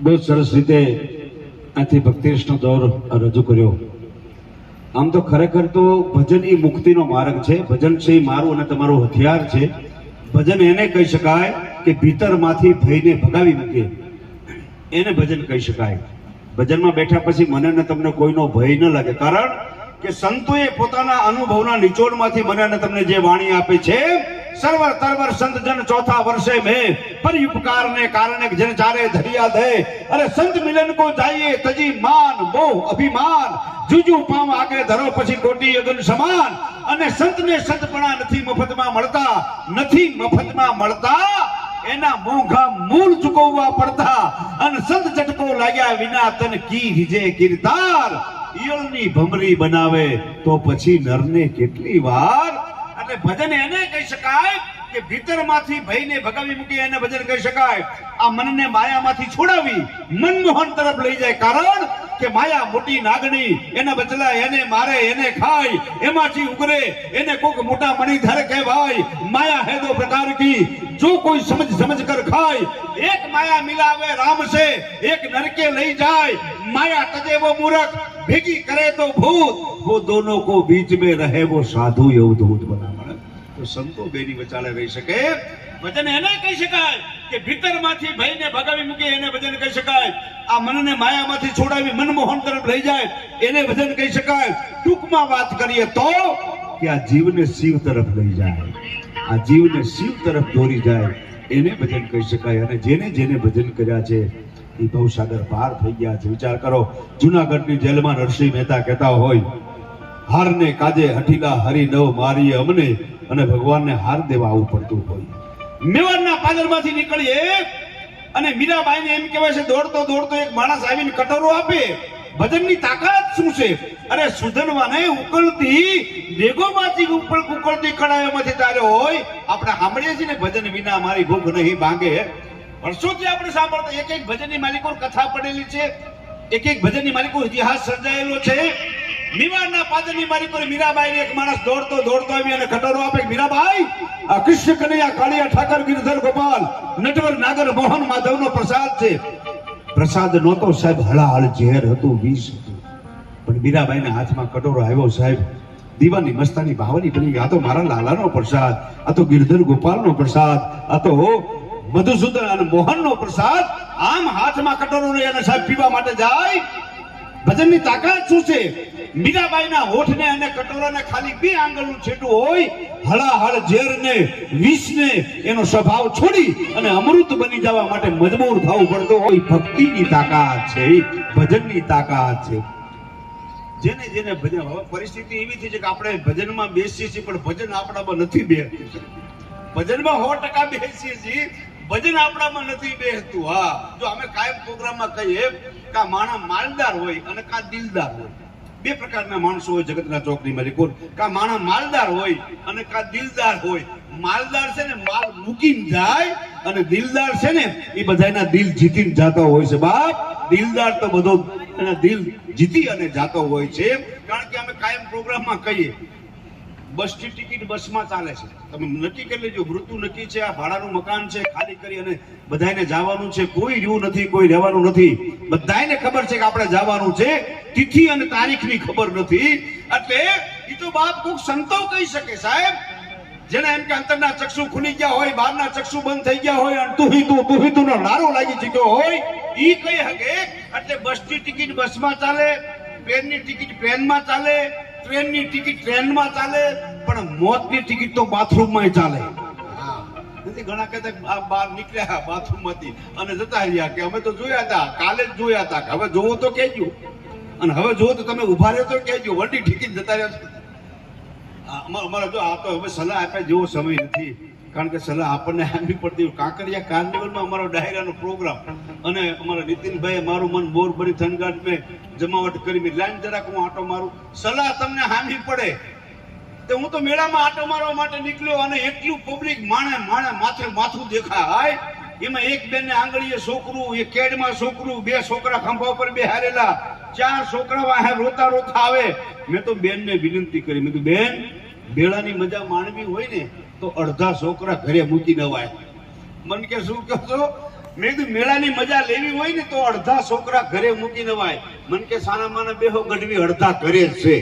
બહુ સરસ રીતે આથી ભક્તિરસનો દોર રજૂ કર્યો. આમ તો ખરેખર તો ભજન એ મુક્તિનો માર્ગ છે. ભજન છે એ મારું અને તમારું હથિયાર છે. ભજન એને કહી શકાય કે ભીતરમાંથી ભયને ભગાવી મૂકે, એને ભજન કહી શકાય. ભજનમાં બેઠા પછી મને ને તમને કોઈનો ભય ન લાગે, કારણ કે સંતોએ પોતાના અનુભવના નિચોડમાંથી મને અને તમને જે વાણી આપી છે, સરવર તરવર સંત જન ચોથા વર્ષે મેં પર ઉપકાર ને કારણે જન ચારે ધરિયા દે. અરે સંત મિલન કો જાઈએ તજી માન મોહ અભિમાન, જુજુ પામ આગે ધરો પછી કોટી અગન સમાન. અને સંતને સંતપણા નથી મફતમાં મળતા, નથી મફતમાં મળતા, એના મોંઘા મૂળ ચૂકવવા પડતા. અને સંત ચટકો લાગ્યા વિના તન કી રીજે કીર્તાર, ઈયળની ભમરી બનાવે તો પછી નરને કેટલી વાર. એટલે ભજન એને કહી શકાય કે ભીતરમાંથી ભયને ભગાવી મૂકી, એને ભજન કહી શકાય. આ મનને માયામાંથી છોડાવી મનમોહન તરફ લઈ જાય, કારણ કે માયા મોટી નાગણી, એને બચલા એને મારે એને ખાય, એમાંથી ઉગરે એને કોક મોટા મણિધર કહેવાય. માયા હે દો પ્રકાર કી જો કોઈ સમજ કર ખાય, એક માયા મિલાવે રામ से एक नरके લઈ જાય. માયા તજે वो मूर्ख ભેગી કરે તો ભૂત, वो दोनों को बीच में रहे वो साधु अवधूत बना. તો સંતો બેની વચાલે રહી શકે. ભજન એને કહી શકાય કે ભીતરમાંથી ભયને ભગાવી મૂકે, એને ભજન કહી શકાય. આ મનને માયામાંથી છોડાવી મનમોહન તરફ લઈ જાય, એને ભજન કહી શકાય. ટૂંકમાં વાત કરીએ તો કે આ જીવને શિવ તરફ લઈ જાય, આ જીવને શિવ તરફ દોરી જાય, એને ભજન કહી શકાય. અને જેને જેને ભજન કર્યા છે એ ભવસાગર પાર થઈ ગયા છે. વિચાર કરો, જુનાગઢની જેલમાં નરસિંહ મહેતા કહેતા હોય, હારને કાજે હઠીલા હરી નવ મારીએ અમને, અને ભગવાનને હાર દેવા આવવું પડતું હોય. મેવાડના પાદરમાંથી નીકળીએ અને મીરાબાઈને એમ કહેવાય છે, દોડતો દોડતો એક માણસ આવીને કટોરો આપે. ભજનની તાકાત શું છે? અરે સુધનવાને ઉકળતી ડેગોમાંથી ઉકળતી કડાયોમાંથી તાર્યો હોય. આપણે સાંભળીએ છીએ ને, ભજન વિના મારી ભૂખ નહીં ભાંગે. વર્ષોથી આપણે સાંભળતા એક એક ભજનની માલિકો કથા પડેલી છે, એક એક ભજનની માલિકો ઇતિહાસ સર્જાયેલો છે. મેવાડના પાદરની માલિકો મીરાબાઈને એક માણસ દોડતો દોડતો આવી અને કટોરો આપે. મીરાબાઈ, આ કૃષ્ણ કનૈયા કાળિયા ઠાકર ગિરધર ગોપાલ નટવર નાગર મોહન માધવનો પ્રસાદ છે. પ્રસાદ નહોતો સાહેબ, હળાહળ ઝેર હતું, વિષ હતું. પણ મીરાબાઈના હાથમાં કટોરો આવ્યો સાહેબ, દીવાની મસ્તાની ભાવની બની. આ તો મારા લાલાનો પ્રસાદ, આ તો ગિરધર ગોપાલનો પ્રસાદ, આ તો મધુસૂદન અને મોહનનો પ્રસાદ. આમ હાથમાં કટોરો લઈ અને સાહેબ પીવા માટે જાય. ભજનની તાકાત શું છે? મીરાબાઈના હોઠને અને કટોરાને ખાલી 2 આંગળનું છેટું હોય, હળાહળ ઝેરને વિષને એનો સ્વભાવ છોડી અને અમૃત બની જવા માટે મજબૂર થવું પડતું હોય. ભક્તિની તાકાત છે, ભજનની તાકાત છે. જેને જેને ભજન, હવે પરિસ્થિતિ એવી થઈ છે કે આપણે ભજનમાં બેસીએ છીએ પણ ભજન આપણામાં નથી બેસતું. ભજનમાં 100% બેસીએ છીએ, ભજન આપણામાં નથી બેસતું. હા, જો અમે કાયમ પ્રોગ્રામમાં કહીએ કે આ માણસ માલદાર હોય અને કા દિલદાર હોય. 2 પ્રકારના માણસો હોય જગતના ચોકની માલિકો. કા માણસ માલદાર હોય અને કા દિલદાર હોય. માલદાર છે ને માલ મૂકીને જાય, અને દિલદાર છે ને એ બધાના દિલ જીતીને જાતો હોય છે. બાપ, દિલદાર તો બધો એના દિલ જીતી અને જાતો હોય છે. કારણ કે અમે કાયમ પ્રોગ્રામમાં કહીએ બસની ટિકિટ બસમાં ચાલે છે. તમે નક્કી કરી લેજો, મૃત્યુ નક્કી છે, આ ભાડાનું મકાન છે, ખાલી કરી અને બધાને જવાનું છે. કોઈ રહ્યું નથી, કોઈ રહેવાનું નથી. બધાને ખબર છે કે આપણે જવાનું છે, તિથિ અને તારીખની ખબર નથી. એટલે એ તો બાપ કોક સંતો કહી શકે સાહેબ, જેને એમ કે અંતરના ચક્ષુ ખુલી ગયા હોય, બહારના ચક્ષુ બંધ થઈ ગયા હોય, અને તું નો નારો લાગી ચૂક્યો હોય, ઈ કહી શકે. એટલે બસની ટિકિટ બસમાં ચાલે, ટ્રેનની ટિકિટ ટ્રેનમાં ચાલે, ટ્રેનની ટિકિટ ટ્રેનમાં ચાલે, પણ મોતની ટિકિટ તો બાથરૂમમાં ચાલે. નથી ઘણા કહેતા આ બહાર નીકળ્યા બાથરૂમમાંથી અને જતા રહ્યા કે અમે તો જોયા હતા, કાલે જ જોયા હતા, હવે જોવો તો કહેજો, અને હવે જોવો તો તમે ઉભા રહ્યો તો કહેજો, વડી ઠીકી જતા રહ્યા. અમારે જો આ તો હવે સલાહ આપ્યા જેવો સમય નથી, કારણ કે સલાહ આપણને આપવી પડતી. કાંકરિયા કાર્નિવલમાં અમારો ડાયરાનો પ્રોગ્રામ, અને અમારા નીતિનભાઈ મારું મન બોરબરી થનગાટ મેં જમાવટ કરી લાઈન જરાક હું આટો મારું. સલાહ તમને હામી પડે તો હું તો મેળામાં આટો મારવા માટે નીકળ્યો, અને એટલું પબ્લિક માણે માથું દેખાય. એમાં એક બેનને આંગળીએ છોકરું, એક કેડમાં છોકરું, 2 છોકરા ખંભા ઉપર બેહારેલા, 4 છોકરા વાહે રોતા રોતા આવે. મેં તો બેનને વિનંતી કરી, મેં કીધું બેન, મેળાની મજા માણવી હોય ને તો અડધા છોકરા ઘરે મૂકી નવાય. મન કે શું કહો છો? મેં કીધું મેળાની મજા લેવી હોય ને તો અડધા છોકરા ઘરે મૂકી નવાય. મન કે સાના માના બેહો ગઢવી અડધા ઘરે જ છે.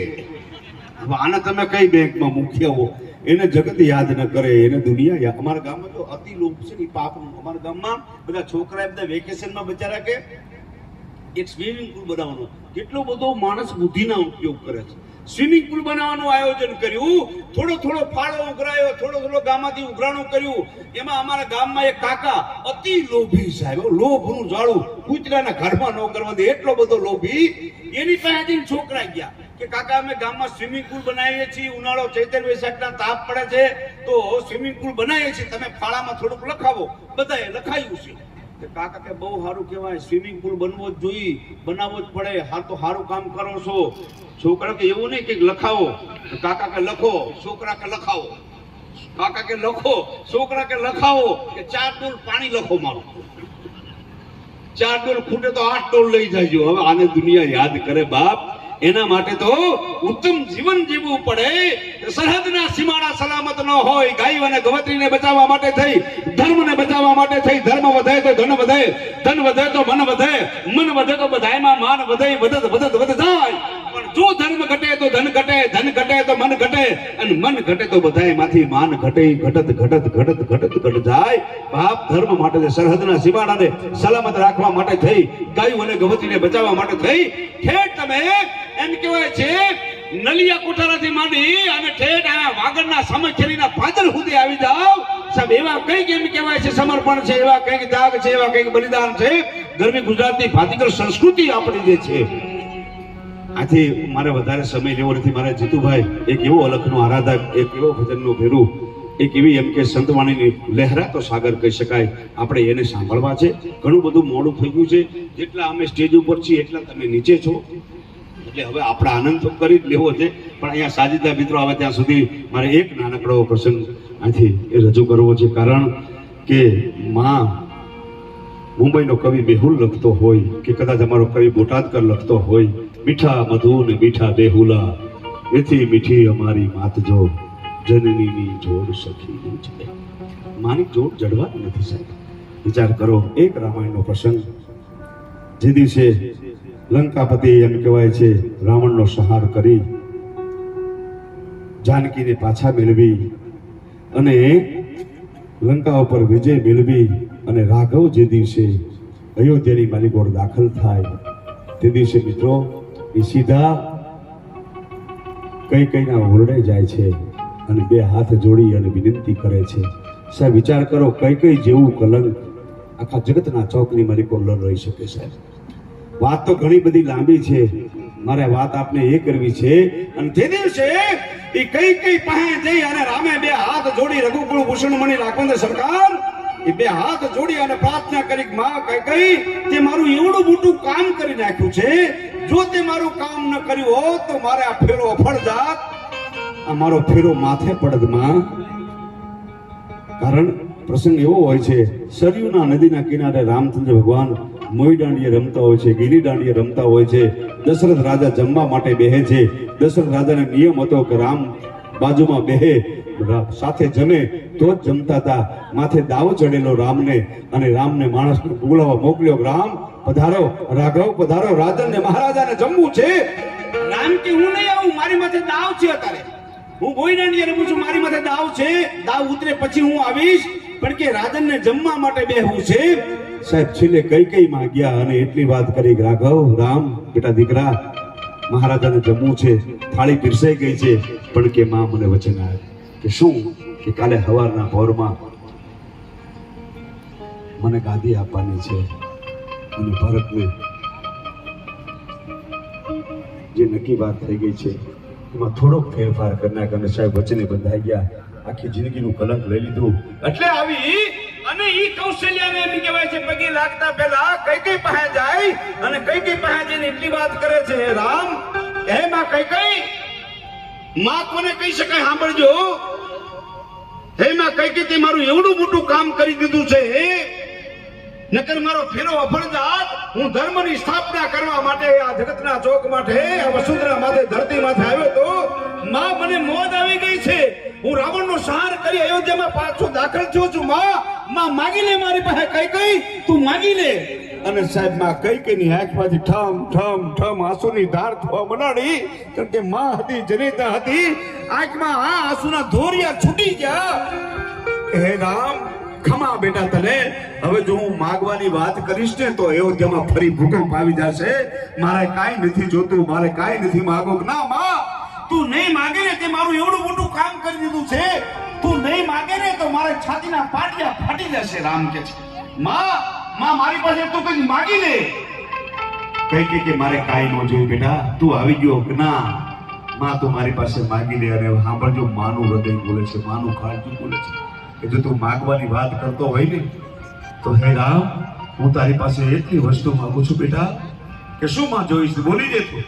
હવે આને તમે કઈ બેંકમાં મૂકી આવો, એને જગત યાદ ન કરે, એને દુનિયા યાદ. અમારા ગામમાં તો અતિ લોભ છે ને પાપનું. અમારા ગામમાં બધા છોકરા બધા વેકેશનમાં બચારા કે એક સ્વિમિંગ પુલ બનાવવાનો, કેટલો બધો માણસ બુદ્ધિના ઉપયોગ કરે છે. સ્વિમિંગ પુલ બનાવવાનું આયોજન કર્યું, થોડો થોડો ફાળો ઉઘરાયો, થોડો ગામમાંથી ઉઘરાણું કર્યું. એમાં અમારા ગામમાં એક કાકા અતિ લોભી સાહેબ, લોભનું જાળું, કૂતરાના ઘરમાં ન કરવા દે એટલો બધો લોભી. એની પાસેથી છોકરા ગયા કે કાકા અમે ગામમાં સ્વિમિંગ પુલ બનાવીએ છીએ, ઉનાળો ચૈત્ર વૈશાખના તાપ પડે છે તો સ્વિમિંગ પુલ બનાવીએ છીએ, તમે ફાળામાં થોડુંક લખાવો. બધાએ લખાયું છે. કાકા કે બહુ સારું કહેવાય, સ્વિમિંગ પુલ બનવો જ જોઈએ, બનાવવો જ પડે, હા તો સારું કામ કરો છો. છોકરા કે એવું નહીં કે લખાવો. કાકા કે લખો, છોકરા કે લખાવો. કાકા કે લખો, છોકરા કે લખાવો કે 4 ડોલ પાણી લખો મારું. 4 ડોલ ખૂટે તો 8 ડોલ લઈ જાયજો. હવે આને દુનિયા યાદ કરે બાપ. એના માટે તો ઉત્તમ જીવન જીવવું પડે. સરહદના સીમાડા સલામત ન હોય, ગાય અને ગવત્રીને બચાવવા માટે થઈ, ધર્મને બચાવવા માટે થઈ. ધર્મ વધે તો ધન વધે, ધન વધે તો મન વધે, મન વધે તો બધાયમાં માન વધે, વધત જાય. પણ જો ધર્મ ઘટે તો ધન ઘટે, ધન ઘટે તો મન ઘટે, અને મન ઘટે તો બધાયમાંથી માન ઘટે. ઘટત જાય. બાપ ધર્મ માટે, સરહદના સીમાડાને સલામત રાખવા માટે થઈ, ગાય અને ગવત્રીને બચાવવા માટે થઈ. ઠેઠ તમે એમ કહેવાય છે નલિયા કોઠારાથી માંડી અને ઠેઠ આ વાગડના સામખેરીના પાદર સુધી આવી જાવ સાહેબ. એવા કઈક એમ કહેવાય છે સમર્પણ છે, એવા કઈક ત્યાગ છે, એવા કઈક બલિદાન છે. ગરમી ગુજરાતની ભાતીગળ સંસ્કૃતિ આપણી જે છે. આથી મારે વધારે સમય લેવો નથી. મારા જીતુભાઈ એક એવો અલખનો આરાધક, એક એવો ભજનનો ભેરું, એક એવી એમ કે સંતવાણીની લહેરાતો સાગર કહી શકાય. આપણે એને સાંભળવા છે. ઘણું બધું મોડું થઈ ગયું છે. જેટલા અમે સ્ટેજ ઉપર છીએ એટલા તમે નીચે છો, એટલે હવે આપણે આનંદ તો કરી જ લેવો છે. પણ અહીંયા સાજીદા મિત્રો આવે ત્યાં સુધી મારે એક નાનકડો પ્રસંગ આથી રજૂ કરવો છે. કારણ કે માં મુંબઈનો કવિ બેહુલ લખતો હોય કે કદાચ અમારો કવિ બોટાદકર લખતો હોય, મીઠા મધુ ને મીઠા બેહુલા, એથી મીઠી અમારી માત જો, જનનીની જોડ સખી છે. માની જોડ જડવાની નથી સાહેબ. વિચાર કરો, એક રામાયણનો પ્રસંગ, જે દિવસે લંકાપતિ એમ કહેવાય છે રાવણનો સંહાર કરી જાનકીને પાછા મેળવી અને લંકા ઉપર વિજય મેળવી અને રાઘવ જે દિવસે અયોધ્યાની માલિકોર દાખલ થાય તે દિવસે મિત્રો એ સીધા કઈકઈના ઓરડે જાય છે અને 2 હાથ જોડી અને વિનંતી કરે છે. સાહેબ વિચાર કરો, કઈકઈ જેવું કલંક આખા જગતના ચોકની માલિકોર ન રહી શકે સાહેબ. વાત તો ઘણી બધી લાંબી છે, મારે વાત આપને એ કરવી છે. અને તે દિવસે એ કઈ પાસે જઈ અને રામે 2 હાથ જોડી, રઘુકુળ ભૂષણ મણી રાખવંદ સરકાર, એ 2 હાથ જોડી અને પ્રાર્થના કરી, માં કઈ તે મારું એવડું મોટું કામ કરી નાખ્યું છે, જો તે મારું કામ ન કર્યું હોત તો મારે આ ફેરો અફળ જાત, આ મારો ફેરો માથે પડત માં. કારણ પ્રસંગ એવો હોય છે, સરયુના નદીના કિનારે રામચંદ્ર ભગવાન મોઈ દાંડીએ રમતા હોય છે, ગીરી દાંડીએ રમતા હોય છે. દશરથ રાજા જમવા માટે બેહે છે. દશરથ રાજાને નિયમ હતો કે રામ બાજુમાં બેહે, સાથે જમે તો જ જમતા હતા. માથે દાવ ચડેલો રામને, અને રામને માણસ બોલાવવા મોકલ્યો, રામ પધારો, રાઘવ પધારો, રાજન ને મહારાજાને જમવું છે. રામ કે હું નહીં આવું, મારી માથે દાવ છે, અત્યારે હું મોઈ દાંડીએ રમું છું, મારી માથે દાવ છે, દાવ ઉતરે પછી હું આવીશ, પણ કે રાજનને જમવા માટે બેહવું છે. સાહેબ છેલ્લે કઈ માં ગયા અને એટલી વાત કરી, રાઘવ, રામ બેટા દીકરા, મહારાજાને જમવું છે, થાળી પીરસાઈ ગઈ છે, પણ કે માં મને વચન આવ્યું કે શું, કે કાલે સવારના ભોરમાં મને ગાદી આપવાની છે અને ભરતને જે નક્કી વાત થઈ ગઈ છે એમાં થોડોક ફેરફાર કરી નાખ. અને સાહેબ વચને બંધાઈ ગયા, આખી જિંદગીનું કલંક લઈ લીધું. એટલે આવી અને ઈ કૌશલ્યાને એમ કહેવાય છે પગે લાગતા પહેલા કઈ પાસે જાય અને કઈ પાસે જઈને એટલી વાત કરે છે, રામ હે માં કઈ માં કોને કહી શકાય, સાંભળજો. હે માં કઈ તે મારું એવડું મોટું કામ કરી દીધું છે, નકર મારો ફેરો અફળ જાત. હું ધર્મની સ્થાપના કરવા માટે આ જગતના ચોક માટે, આ વસુંધરા માથે ધરતી માથે આવ્યો તો માં મને મોજ આવી ગઈ છે. હું રાવણનો સંહાર કરી અયોધ્યામાં પાછો દાખલ થયો છું. માં માં માગી લે મારી પાસે કઈ કઈ તું માગી લે. અને સાહેબ માં કઈ કઈ ની આંખમાંથી ઠમ ઠમ ઠમ આંસુની ધાર થવા મંડાડી. કારણ કે માં હતી જનેતા હતી. આંખમાં આ આંસુના ધોરિયા છૂટી ગયા. હે રામ ખમા બેટા તને. હવે જો હું માગવાની વાત કરીશ ને તો અયોધ્યામાં ફરી ભૂકંપ આવી જશે. મારે કાંઈ નથી જોતું, મારે કાંઈ નથી માંગો. ના માં, તું નહીં માગે ને તે મારું એવડું મોટું કામ કરી દીધું છે. તું નહીં માગે ને તો મારે છાતીના પાટિયા ફાટી જશે. રામ કે છે માં મારી પાસે તું કઈ માગી લે. કઈ કે મારે કાંઈ ન જોયું બેટા, તું આવી ગયો કે ના. માં તું મારી પાસે માગી લે. અને સાંભળજો, માનું હૃદય બોલે છે, માનું કાળજું બોલે છે કે જો તું માગવાની વાત કરતો હોય ને તો હે રામ, હું તારી પાસે એટલી વસ્તુ માંગુ છું બેટા કે શું માં જોઈશ બોલી દે. તું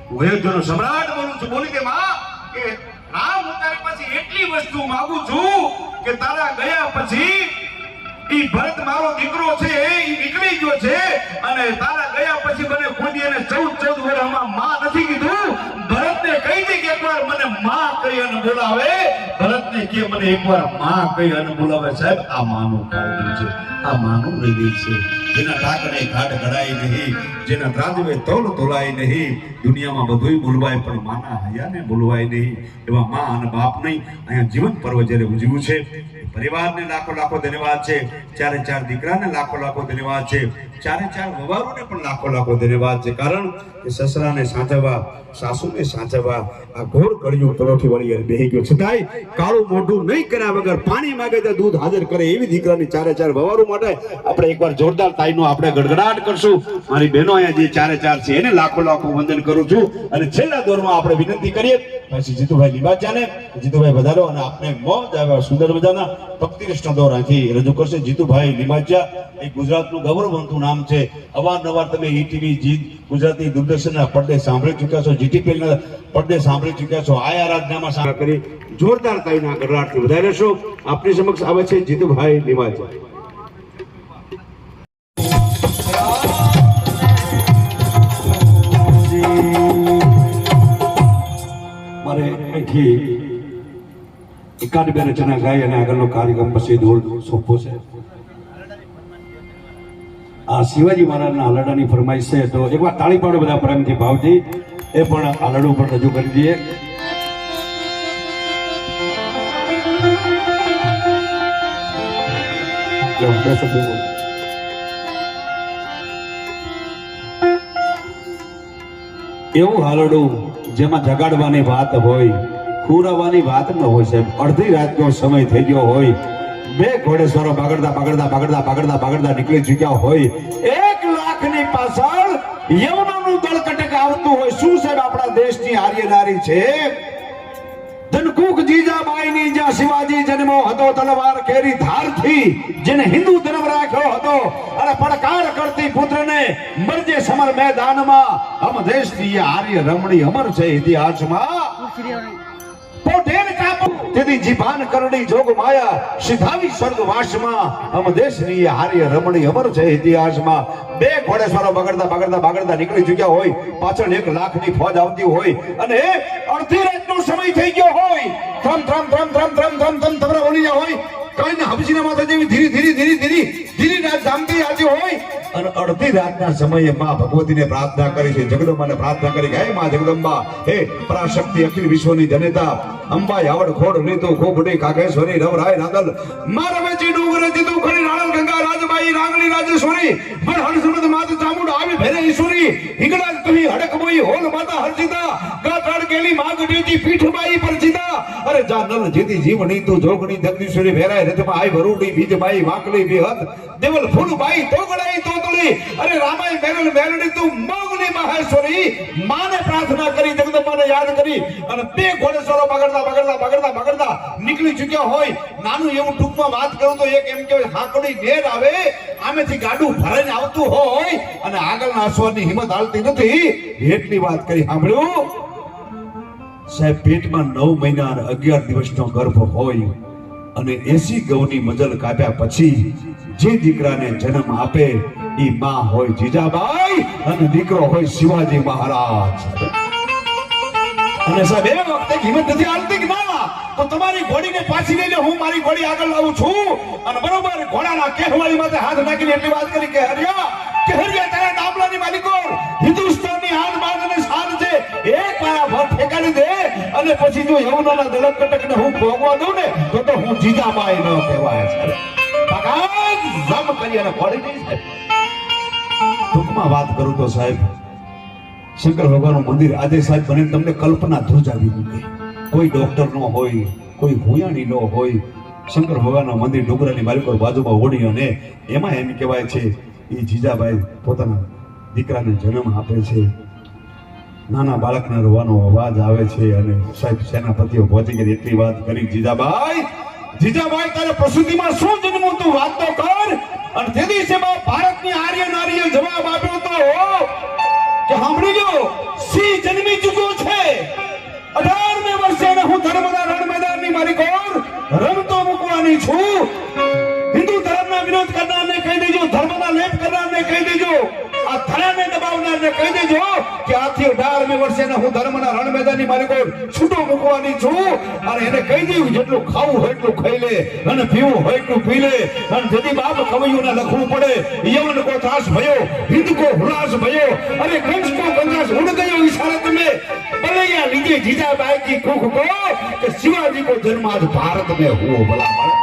હું અયોધ્યાનો સમ્રાટ બોલું છું, બોલી દે માં કે રામ હું તારી પાસે એટલી વસ્તુ માંગુ છું કે તારા ગયા પછી ઈ ભરત મારો દીકરો છે એ નીકળી ગયો છે. અને તારા ગયા પછી મને ખોદી અને 14 વર્ષમાં માં નથી કીધું. ભરતને કહી દે કે એકવાર મને માં કહી અને બોલાવે. ભરતને કે મને એકવાર માં કહી અને બોલાવે. સાહેબ આ માનું કાળજું છે, આ માનું હૃદય છે. જેના ટાકણે ઘાટ ઘડાય નહીં, જેના ત્રાજવે તોલ તોલાય નહીં. દુનિયામાં બધુંય બોલવાય પણ માના હૈયાને બોલવાય નહીં. એવા માં અને બાપ નહીં અહીંયા જીવન પર્વ જ્યારે ઉજવ્યું છે. પરિવારને લાખો લાખો ધન્યવાદ છે. 4 દીકરાને લાખો લાખો ધન્યવાદ છે. 4 વવારોને પણ લાખો લાખો ધન્યવાદ છે. કારણ કે સસરાને સાચવવા, સાસુને સાચવવા આ ઘોર કળિયુગ પલોઠી વાળી બેહી ગયો. છતાંય કાળું મોઢું નહીં કર્યા વગર પાણી માંગે તો દૂધ હાજર કરે એવી દીકરાની 4 વવારો માટે આપણે એકવાર જોરદાર તાઈનો આપણે ગડગડાટ કરશું. મારી બહેનો અહીંયા જે 4 છે એને લાખો લાખો વંદન કરું છું. અને છેલ્લા દોરમાં આપણે વિનંતી કરીએ પછી જીતુભાઈ લીંબાચાને. જીતુભાઈ વધારો અને આપણે મોજ આવ્યા સુંદર મજાના ભક્તિ રસનો દોર અહીંથી રજૂ કરશે. જીતુભાઈ લીંબાચા એ ગુજરાતનું ગૌરવવંતું નામ છે. અવારનવાર તમે ઈટીવી જીત ગુજરાતી દૂરદર્શનના પડદે સાંભળી ચૂક્યા છો, જીટીપીના પડદે સાંભળી ચૂક્યા છો. આ આરાધનામાં સારા કરી જોરદાર તાઈના ગડગડાટથી વધારે રહેશો. આપની સમક્ષ આવે છે જીતુભાઈ લીંબાચા. મારે અહીંથી એકાદ બે રચના ગાઈ અને આગળનો કાર્યક્રમ પછી દોર સોંપો છે. આ શિવાજી મહારાજના હાલડાની ફરમાઈશ છે તો એકવાર તાળી પાડો બધા પ્રેમથી ભાવથી. એ પણ હાલડું પણ રજૂ કરી દઈએ. એવું હાલડું જેમાં જગાડવાની વાત હોય, ખુરાવાની વાત ન હોય સાહેબ. અડધી રાતનો સમય થઈ ગયો હોય, 2 ઘોડેસવારો બાગડતા નીકળી ચૂક્યા હોય, 1 લાખની પાછળ યવનોનું દળ કટક આવતું હોય. શું સાહેબ આપણા દેશની આર્ય નારી છે. ધનકુક જીજાબાઈની જ્યાં શિવાજી જન્મો હતો તલવાર કેરી ધારથી, જેને હિન્દુ ધર્મ રાખ્યો હતો અને પડકાર કરતી પુત્રને મરજે સમર મેદાનમાં. અમ દેશની આર્ય રમણી અમર છે ઇતિહાસમાં. પોટેલ કાપુ તેથી જીભાન કરડી જોગ માયા સિધાવી સ્વર્ગવાસમાં. અમ દેશની આર્ય રમણી અમર છે ઇતિહાસમાં. 2 ઘોડેસવારો બાગડતા નીકળી ચૂક્યા હોય, પાછળ 1 લાખની ફોજ આવતી હોય અને અડધી રાતનો સમય થઈ ગયો હોય. થમ તબરા બોલી રહ્યા હોય. કઈને હબસીના માથે જેવી ધીરી રાત જામતી આવતી હોય અને અડધી રાતના સમયે માં ભગવતીને પ્રાર્થના કરી છે. જગદંબાને પ્રાર્થના કરી હે માં જગદંબા, હે પરાશક્તિ અખિલ વિશ્વની જનેતા, અંબા આવડ ખોડ રીતુ ખોપડી કાકેશ્વરી રવરાય નાગલ મારવેચી ડુંગરે જીતુ ખડી રાણલ ગંગા રાજબાઈ રાંગણી રાજેશ્વરી મન હરસુમત માત ચામુંડ આવી ભેરે ઈશ્વરી હિંગળા કહી હડકમોઈ હોલ માતા હરસિતા ગાતાડ કેલી માગડીજી પીઠબાઈ પરચિતા. અરે જાનલ જીતી જીવણી તું જોગણી જગદીશ્વરી ભેરાય રથમાં આઈ ભરૂડી બીજબાઈ વાકલી વિહત દેવલ ફૂલબાઈ તોગડાઈ તોતળી. અરે રામાય મેરલ મેરડી તું મોગલી મહેશ્વરી. માને પ્રાર્થના કરી, જગદંબાને યાદ કરી અને 2 ઘોડેસવારો બાગડતા નીકળી ચૂક્યા હોય. નાનું એવું ટૂંકમાં વાત કરું તો એક એમ કહેવાય હાકડી નેર આવે, આમેથી ગાડું ભરાઈને આવતું હોય અને આગળના અશ્વની હિંમત હાલતી નથી. એટલી વાત કરી. સાંભળ્યું સાહેબ, પેટમાં 9 મહિના અને 11 દિવસનો ગર્ભ હોય અને 80 ગૌની મજલ કાપ્યા પછી જે દીકરાને જન્મ આપે એ માં હોય જીજાબાઈ અને દીકરો હોય શિવાજી મહારાજ. અને સાહેબ એ વખતે હિંમત નથી હાલતી કે ના તો તમારી ઘોડીને પાછી લઈ લે, હું મારી ઘોડી આગળ લાવું છું. અને બરોબર ઘોડાના કહેવાળી માથે હાથ નાખીને એટલી વાત કરી કે હરિયા તારા ડાબલાની માલિકો હિન્દુસ્તાનની આન બાન અને શાન છે, એક મારા ભર ઠેકાડી દે અને પછી જો યમુનાના દલક કટકને હું ભોગવા દઉં ને તો હું જીજાબાઈ ન કહેવાય છે. કાકા જમ કરી અને ઘોડી ગઈ છે. ટૂંકમાં વાત કરું તો સાહેબ શંકર ભગવાનનું મંદિર આજે સાહેબ બને તમને કલ્પના ધ્રુજાવી મૂકે. કોઈ ડોક્ટર નો હોય, કોઈ ભૂયાણી નો હોય, શંકર ભગવાનનું મંદિર ડુંગરાની માલિકો બાજુમાં ઓડી અને એમાં એમ કહેવાય છે એ જીજાબાઈ પોતાના દીકરાને જન્મ આપે છે. નાના બાળકના રોવાનો અવાજ આવે છે અને સાહેબ સેનાપતિઓ પહોંચી ગઈ એટલી વાત કરી જીજાબાઈ તારે પ્રસૂતિમાં શું જન્મું તું વાત તો કર. અને તે દિવસે ભારતની આર્ય નારીએ જવાબ આપ્યો તો કે સાંભળી લો, સિંહ જન્મી ચૂક્યો છે 18મે વર્ષે અને હું ધર્મના રણ મેદાનની મારી કોર રમતો મૂકવાની છું. હિન્દુ ધર્મના વિરોધ કરનારને કહી દેજો, ધર્મના લેપ કરનારને કહી દેજો, આ ધરાને દબાવનારને કહી દેજો કે આથી 18મે વર્ષે હું ધર્મના રણ મેદાનની મારી કોર છૂટો મૂકવાની છું. અને એને કહી દઉં જેટલું ખાવું હોય એટલું ખાઈ લે અને પીવું હોય એટલું પી લે. અને જદી બાપ કવિઓને લખવું પડે યવન કો ત્રાસ ભયો, હિંદ કો હુલાસ ભયો, અરે કંસ કો કંગાસ ઉડ ગયો ઇશારત में बलैया लीजिए जीजाबाई की कुख को कि शिवाजी को जन्म आज भारत में हुआ भला મળે.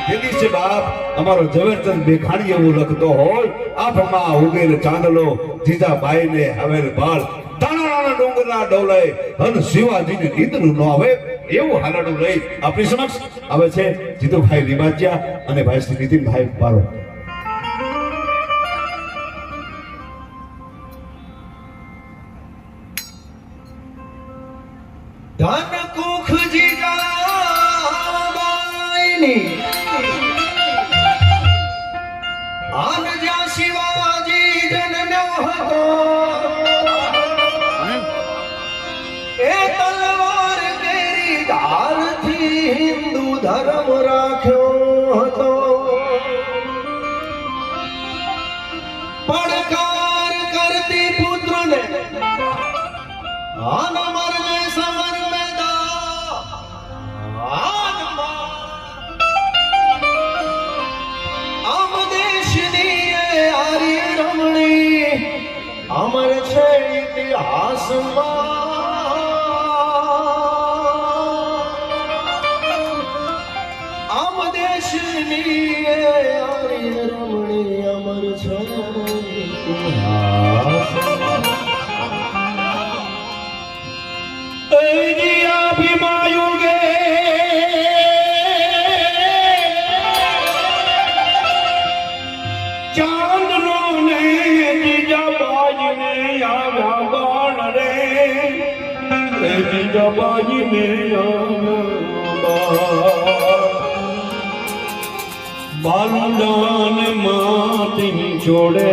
દિલ્હી છે બાપ અમારો ઝવેરચંદ બેખાણી એવું લખતો હોય આફમાં ઉગેલ ચાંદલો જીજાબાઈ ને હવેલ બાળ તાણાના ડુંગરના ડોલે અને શિવાજીને નીંદરું ન આવે એવું હાલડું લઈ આપણી સમક્ષ આવે છે જીતુભાઈ લીમાચિયા અને ભાઈ શ્રી નીતિનભાઈ બારો. ધન કુખ જીજાબાઈની આન જ્યાં શિવાજી જન્મ્યો હતો એ તલવાર કેરી ધારથી હિન્દુ ધર્મ રાખ્યો હતો. પડકાર કરતી પુત્રને આન મરને સમર આમ દેશની આર્ય રમણી અમર છે ઇતિહાસમાં. આમ દેશની આર્ય રમણી અમર છે ઇતિહાસમાં. અભિમાયુગે ચાંદનો ને જીજાબાઈને આવ્યા બાણ રે, જીજાબાઈને બાલુડાન માટી છોડે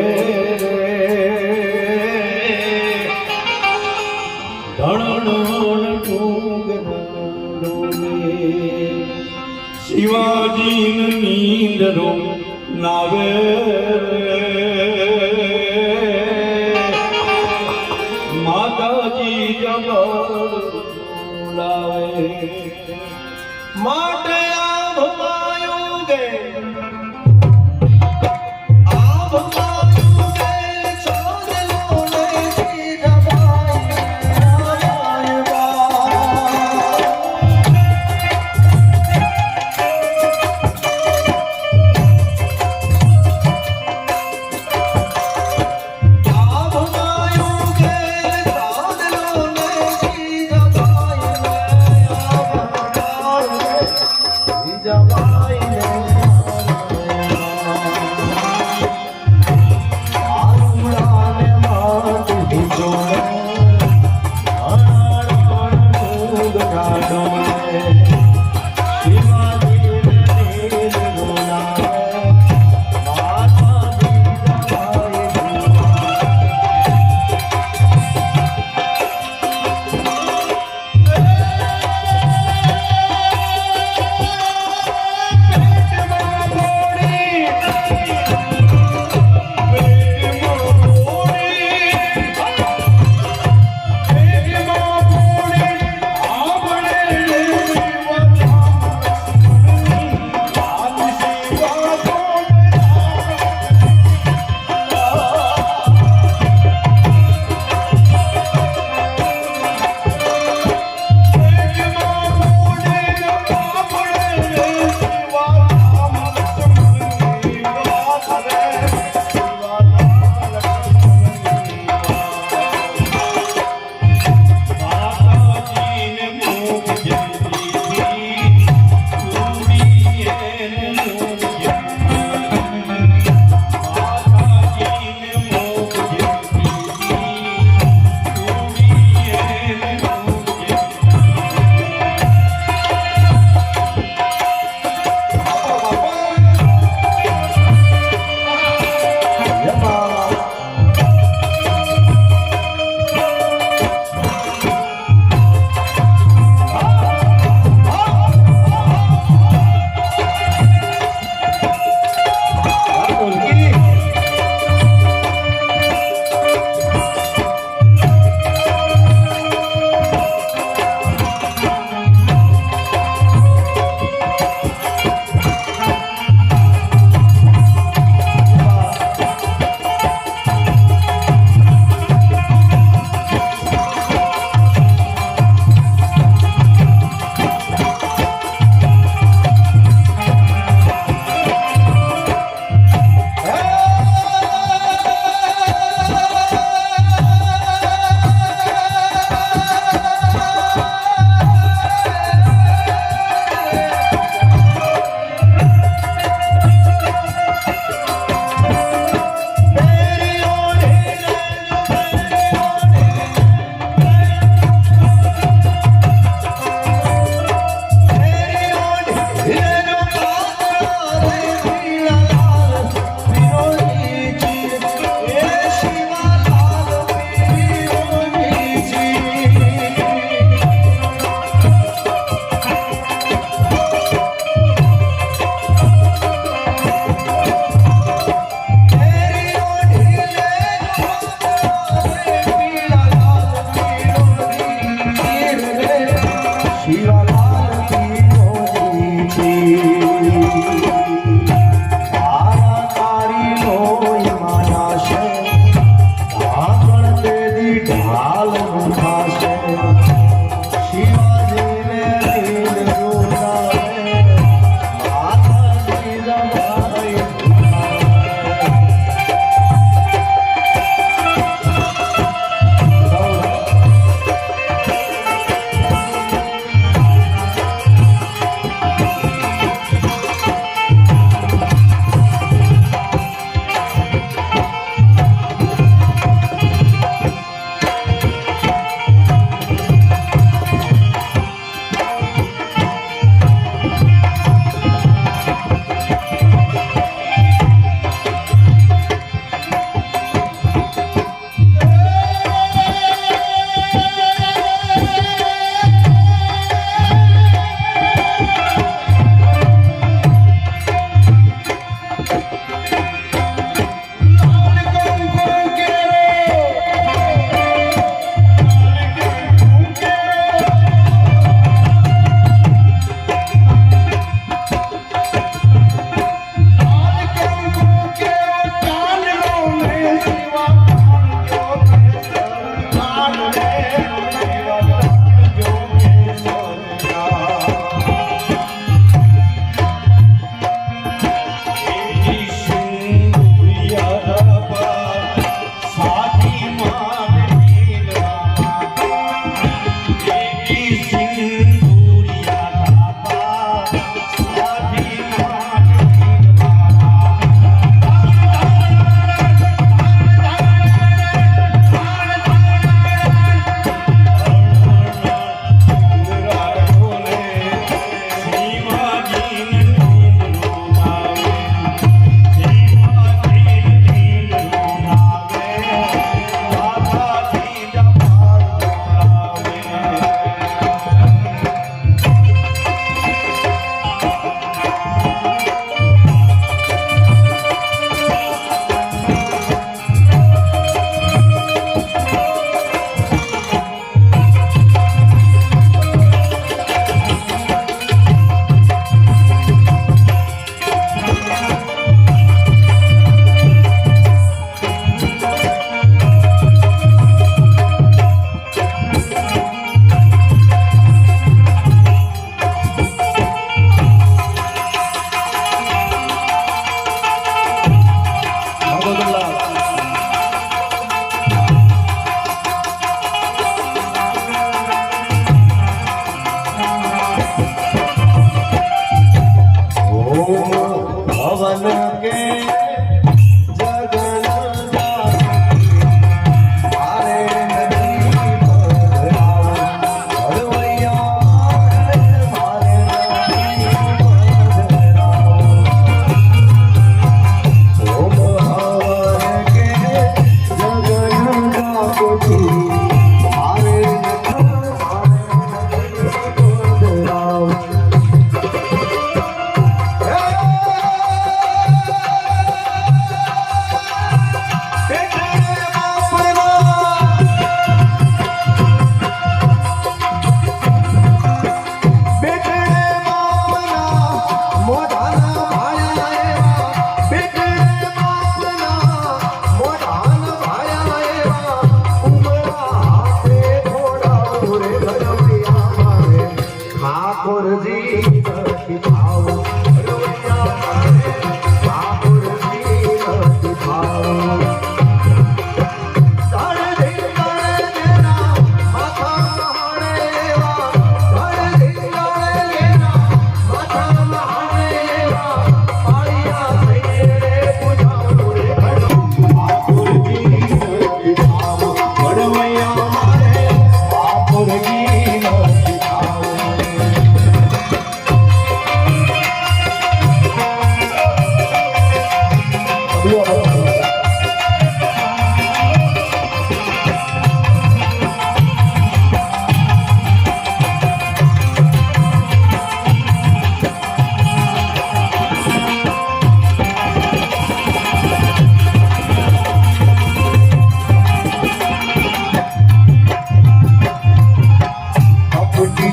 શિવાજી નીંદરો નાવે માતાજી જગાવે માટે આભમાયું ગે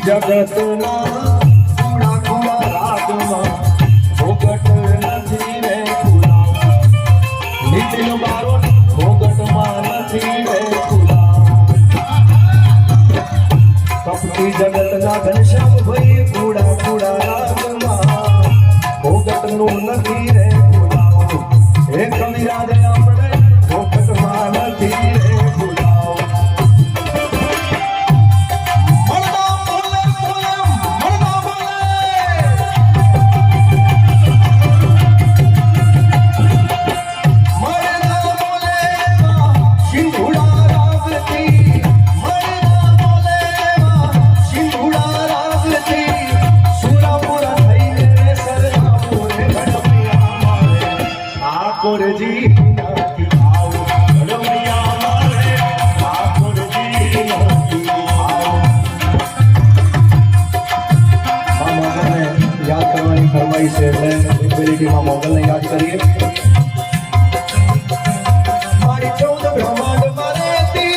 જગતના કુણા કુણા રાગમાં ભોગટ નથી રે કુલાવ નીતિનો મારો ભોગટમાં નથી રે કુલાવ કપટી જગતના ઘનશ્યામ ભાઈ કુડા કુડા રાગમાં ભોગટનું નથી રે કુલાવ હે કવિરાજ આપણે ભોગટમાં નથી રે કુલાવ ઠાકોરજી નથી આવ ઘડવૈયા મારે ઠાકોરજી નથી આવ મોગલને યાદ કરવાની ફરમાઈશ છે એટલે લિબરિટીમાં મોગલને યાદ કરીએ મારી 14 બ્રહ્માંડમાં રહેતી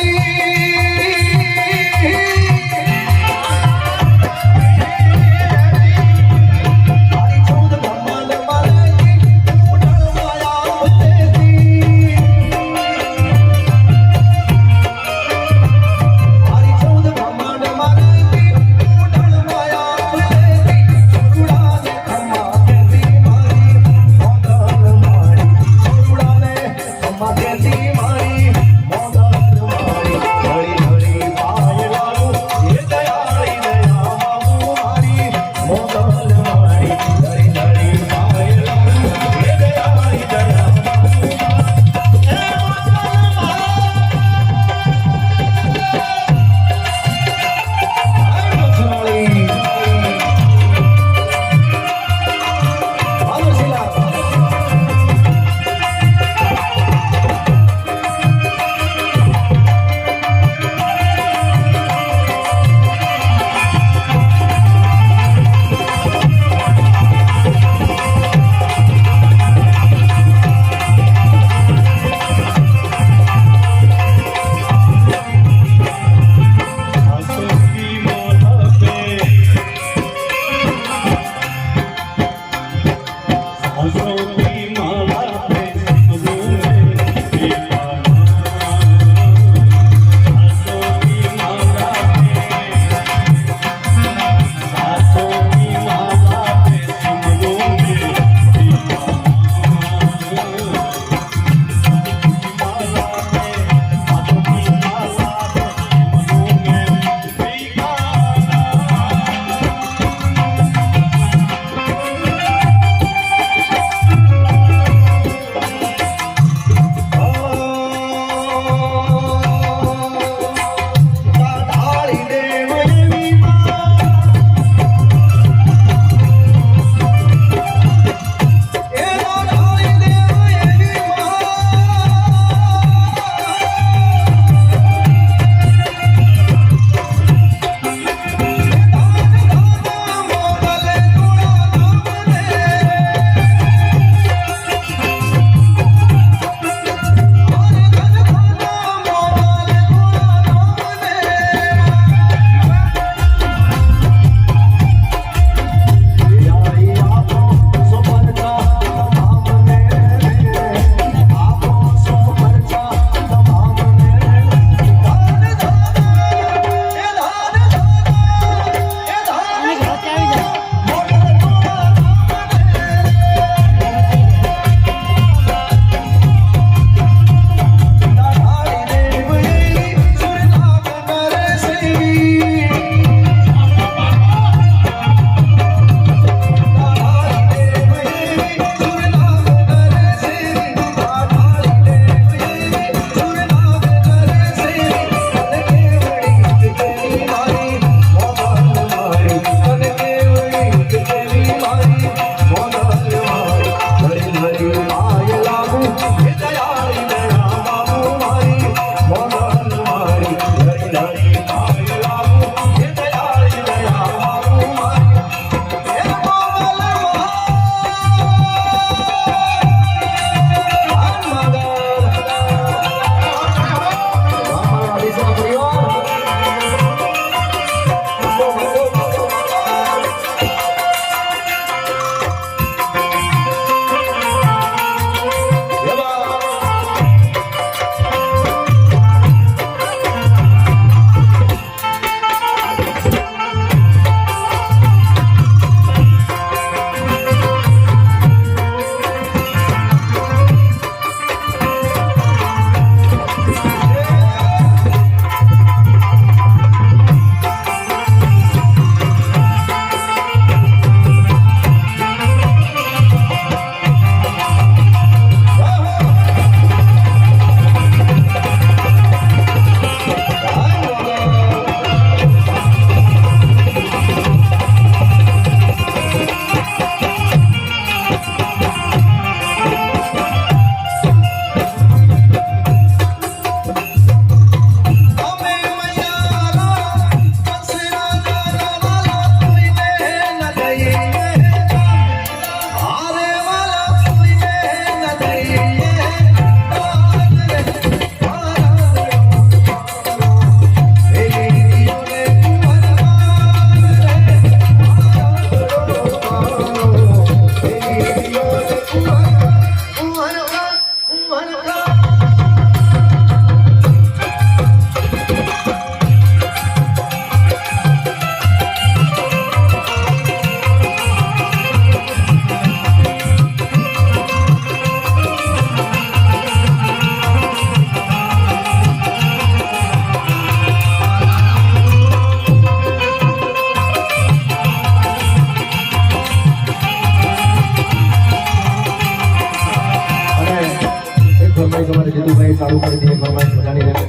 મારી 14 બ્રહ્માંડમાં રહેતી તમારે જીતુભાઈ ચાલુ કરી દઈએ ફરમાઈશ મજાની રહેશે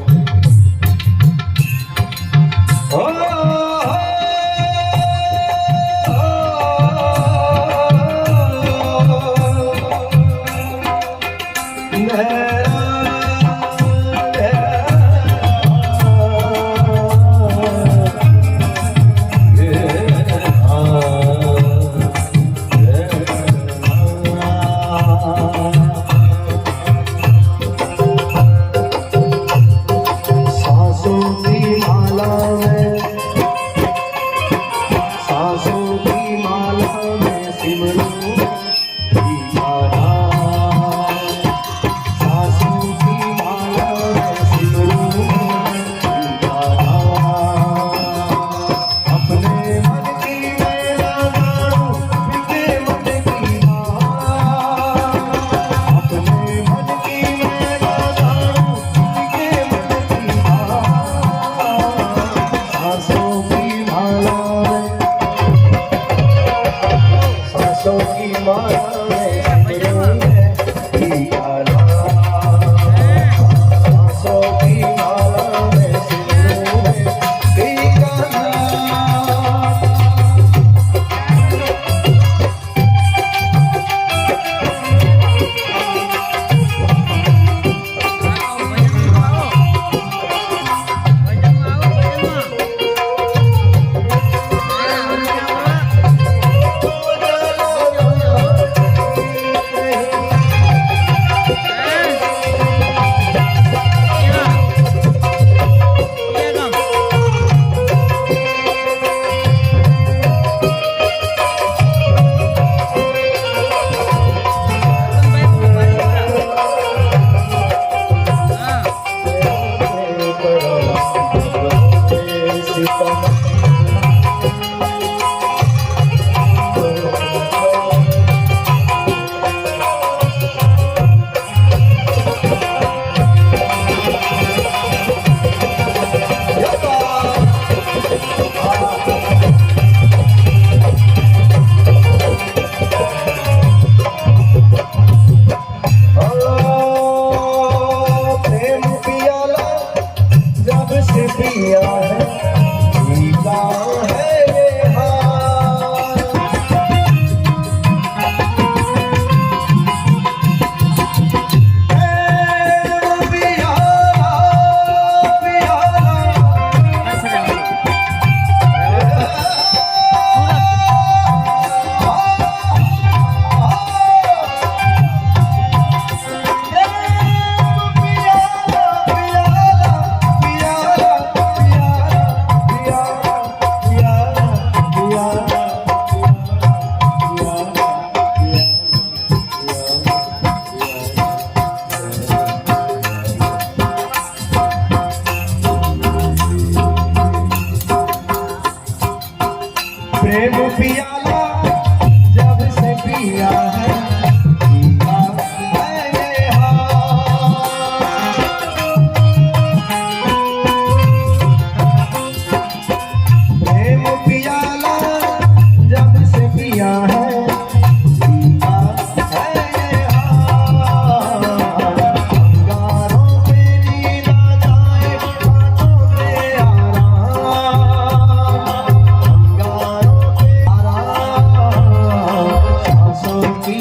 प्रेम पियाला जब से पिया है पिया है ये हाल। प्रेम पियाला जब से पिया है पिया है ये हाल। अंगारों पे नींद आ जाए बातों पे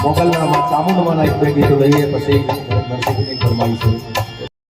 મોગલના ચામુંડમાંના એક બે ગીતો લઈએ પછી નરસિંહની ફરમાઈશ છે.